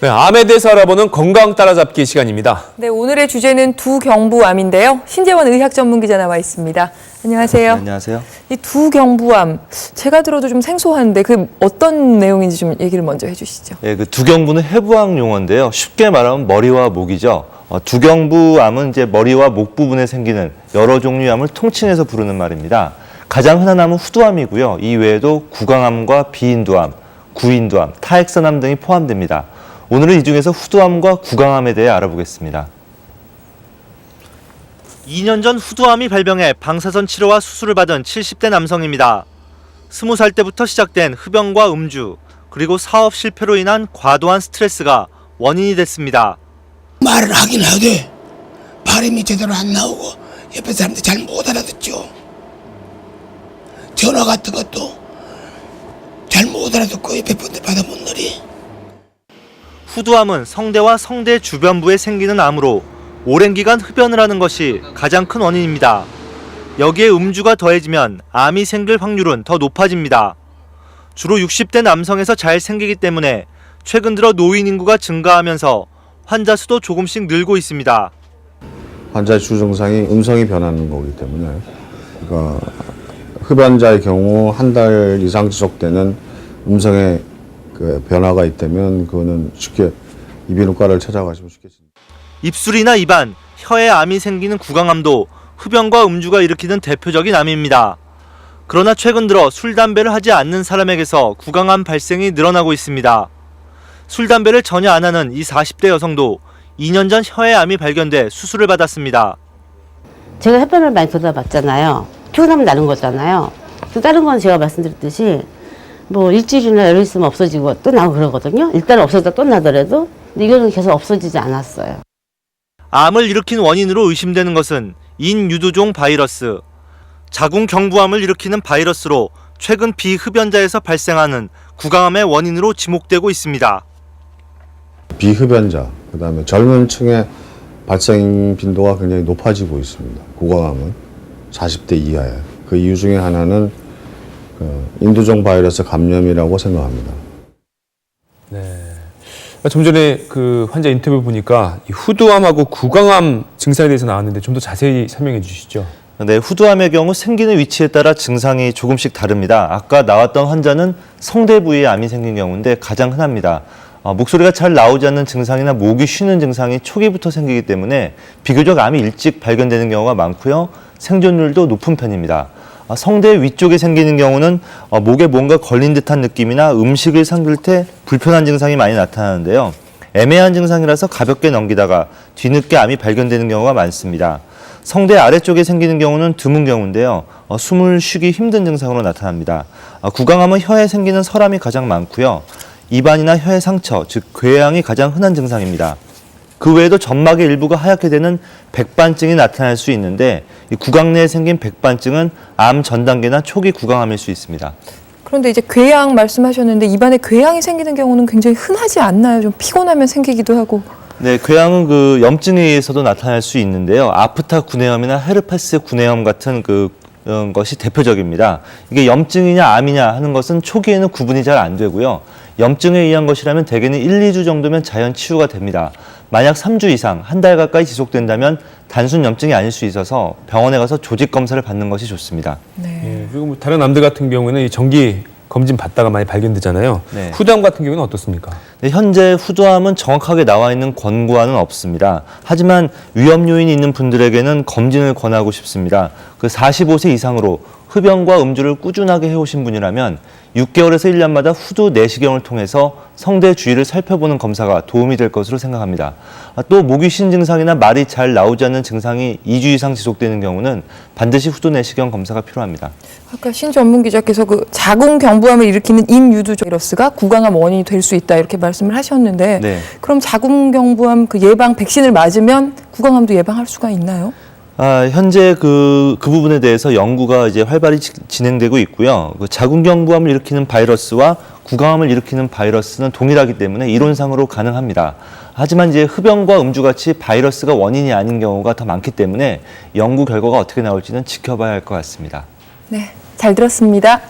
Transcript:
네, 암에 대해서 알아보는 건강 따라잡기 시간입니다. 네, 오늘의 주제는 두경부암인데요. 신재원 의학 전문 기자 나와 있습니다. 안녕하세요. 네, 안녕하세요. 이 두경부암, 제가 들어도 좀 생소한데 그 어떤 내용인지 좀 얘기를 먼저 해주시죠. 네, 그 두경부는 해부학 용어인데요. 쉽게 말하면 머리와 목이죠. 두경부암은 이제 머리와 목 부분에 생기는 여러 종류의 암을 통칭해서 부르는 말입니다. 가장 흔한 암은 후두암이고요. 이 외에도 구강암과 비인두암, 구인두암, 타액선암 등이 포함됩니다. 오늘은 이 중에서 후두암과 구강암에 대해 알아보겠습니다. 2년 전 후두암이 발병해 방사선 치료와 수술을 받은 70대 남성입니다. 20살 때부터 시작된 흡연과 음주, 그리고 사업 실패로 인한 과도한 스트레스가 원인이 됐습니다. 말을 하긴 하되 발음이 제대로 안 나오고 옆에 사람들이 잘 못 알아듣죠. 전화 같은 것도 잘 못 알아듣고 옆에 분들 받아본 놀이. 후두암은 성대와 성대 주변부에 생기는 암으로 오랜 기간 흡연을 하는 것이 가장 큰 원인입니다. 여기에 음주가 더해지면 암이 생길 확률은 더 높아집니다. 주로 60대 남성에서 잘 생기기 때문에 최근 들어 노인 인구가 증가하면서 환자 수도 조금씩 늘고 있습니다. 환자의 주 증상이 음성이 변하는 거기 때문에, 그러니까 흡연자의 경우 한 달 이상 지속되는 음성의 그 변화가 있다면 그거는 쉽게 이비인후과를 찾아가시면 쉽겠습니다. 입술이나 입안, 혀에 암이 생기는 구강암도 흡연과 음주가 일으키는 대표적인 암입니다. 그러나 최근 들어 술, 담배를 하지 않는 사람에게서 구강암 발생이 늘어나고 있습니다. 술, 담배를 전혀 안 하는 이 40대 여성도 2년 전 혀에 암이 발견돼 수술을 받았습니다. 제가 햇볕을 많이 들여다봤잖아요. 피곤하면 나는 거잖아요. 또 다른 건 제가 말씀드렸듯이 뭐 일주일이나 열흘 있으면 없어지고 또 나고 그러거든요. 일단 없어졌다 또 나더라도. 근데 이거는 계속 없어지지 않았어요. 암을 일으킨 원인으로 의심되는 것은 인유두종 바이러스. 자궁경부암을 일으키는 바이러스로 최근 비흡연자에서 발생하는 구강암의 원인으로 지목되고 있습니다. 비흡연자, 그다음에 젊은 층의 발생 빈도가 굉장히 높아지고 있습니다. 구강암은 40대 이하에. 그 이유 중에 하나는 인두종 바이러스 감염이라고 생각합니다. 네. 좀 전에 그 환자 인터뷰 보니까 이 후두암하고 구강암 증상에 대해서 나왔는데 좀 더 자세히 설명해 주시죠. 네, 후두암의 경우 생기는 위치에 따라 증상이 조금씩 다릅니다. 아까 나왔던 환자는 성대 부위에 암이 생긴 경우인데 가장 흔합니다. 목소리가 잘 나오지 않는 증상이나 목이 쉬는 증상이 초기부터 생기기 때문에 비교적 암이 일찍 발견되는 경우가 많고요. 생존율도 높은 편입니다. 성대 위쪽에 생기는 경우는 목에 뭔가 걸린 듯한 느낌이나 음식을 삼킬 때 불편한 증상이 많이 나타나는데요. 애매한 증상이라서 가볍게 넘기다가 뒤늦게 암이 발견되는 경우가 많습니다. 성대 아래쪽에 생기는 경우는 드문 경우인데요. 숨을 쉬기 힘든 증상으로 나타납니다. 구강암은 혀에 생기는 설암이 가장 많고요. 입안이나 혀의 상처, 즉 궤양이 가장 흔한 증상입니다. 그 외에도 점막의 일부가 하얗게 되는 백반증이 나타날 수 있는데 이 구강 내에 생긴 백반증은 암 전 단계나 초기 구강암일 수 있습니다. 그런데 이제 궤양 말씀하셨는데 입안에 궤양이 생기는 경우는 굉장히 흔하지 않나요? 좀 피곤하면 생기기도 하고. 네, 궤양은 그 염증에 의해서도 나타날 수 있는데요. 아프타 구내염이나 헤르페스 구내염 같은 그런 것이 대표적입니다. 이게 염증이냐 암이냐 하는 것은 초기에는 구분이 잘 안 되고요. 염증에 의한 것이라면 대개는 1, 2주 정도면 자연 치유가 됩니다. 만약 3주 이상, 한 달 가까이 지속된다면 단순 염증이 아닐 수 있어서 병원에 가서 조직 검사를 받는 것이 좋습니다. 네. 예, 그리고 뭐 다른 암들 같은 경우에는 이 정기 검진 받다가 많이 발견되잖아요. 네. 후두암 같은 경우는 어떻습니까? 네, 현재 후두암은 정확하게 나와 있는 권고안은 없습니다. 하지만 위험 요인이 있는 분들에게는 검진을 권하고 싶습니다. 그 45세 이상으로 흡연과 음주를 꾸준하게 해오신 분이라면 6개월에서 1년마다 후두 내시경을 통해서 성대 주위를 살펴보는 검사가 도움이 될 것으로 생각합니다. 또 목이 쉰 증상이나 말이 잘 나오지 않는 증상이 2주 이상 지속되는 경우는 반드시 후두 내시경 검사가 필요합니다. 아까 신 전문 기자께서 그 자궁경부암을 일으키는 인유두종 바이러스가 구강암 원인이 될 수 있다 이렇게 말씀을 하셨는데 네. 그럼 자궁경부암 그 예방 백신을 맞으면 구강암도 예방할 수가 있나요? 현재 그 부분에 대해서 연구가 이제 활발히 진행되고 있고요. 그 자궁경부암을 일으키는 바이러스와 구강암을 일으키는 바이러스는 동일하기 때문에 이론상으로 가능합니다. 하지만 이제 흡연과 음주 같이 바이러스가 원인이 아닌 경우가 더 많기 때문에 연구 결과가 어떻게 나올지는 지켜봐야 할 것 같습니다. 네, 잘 들었습니다.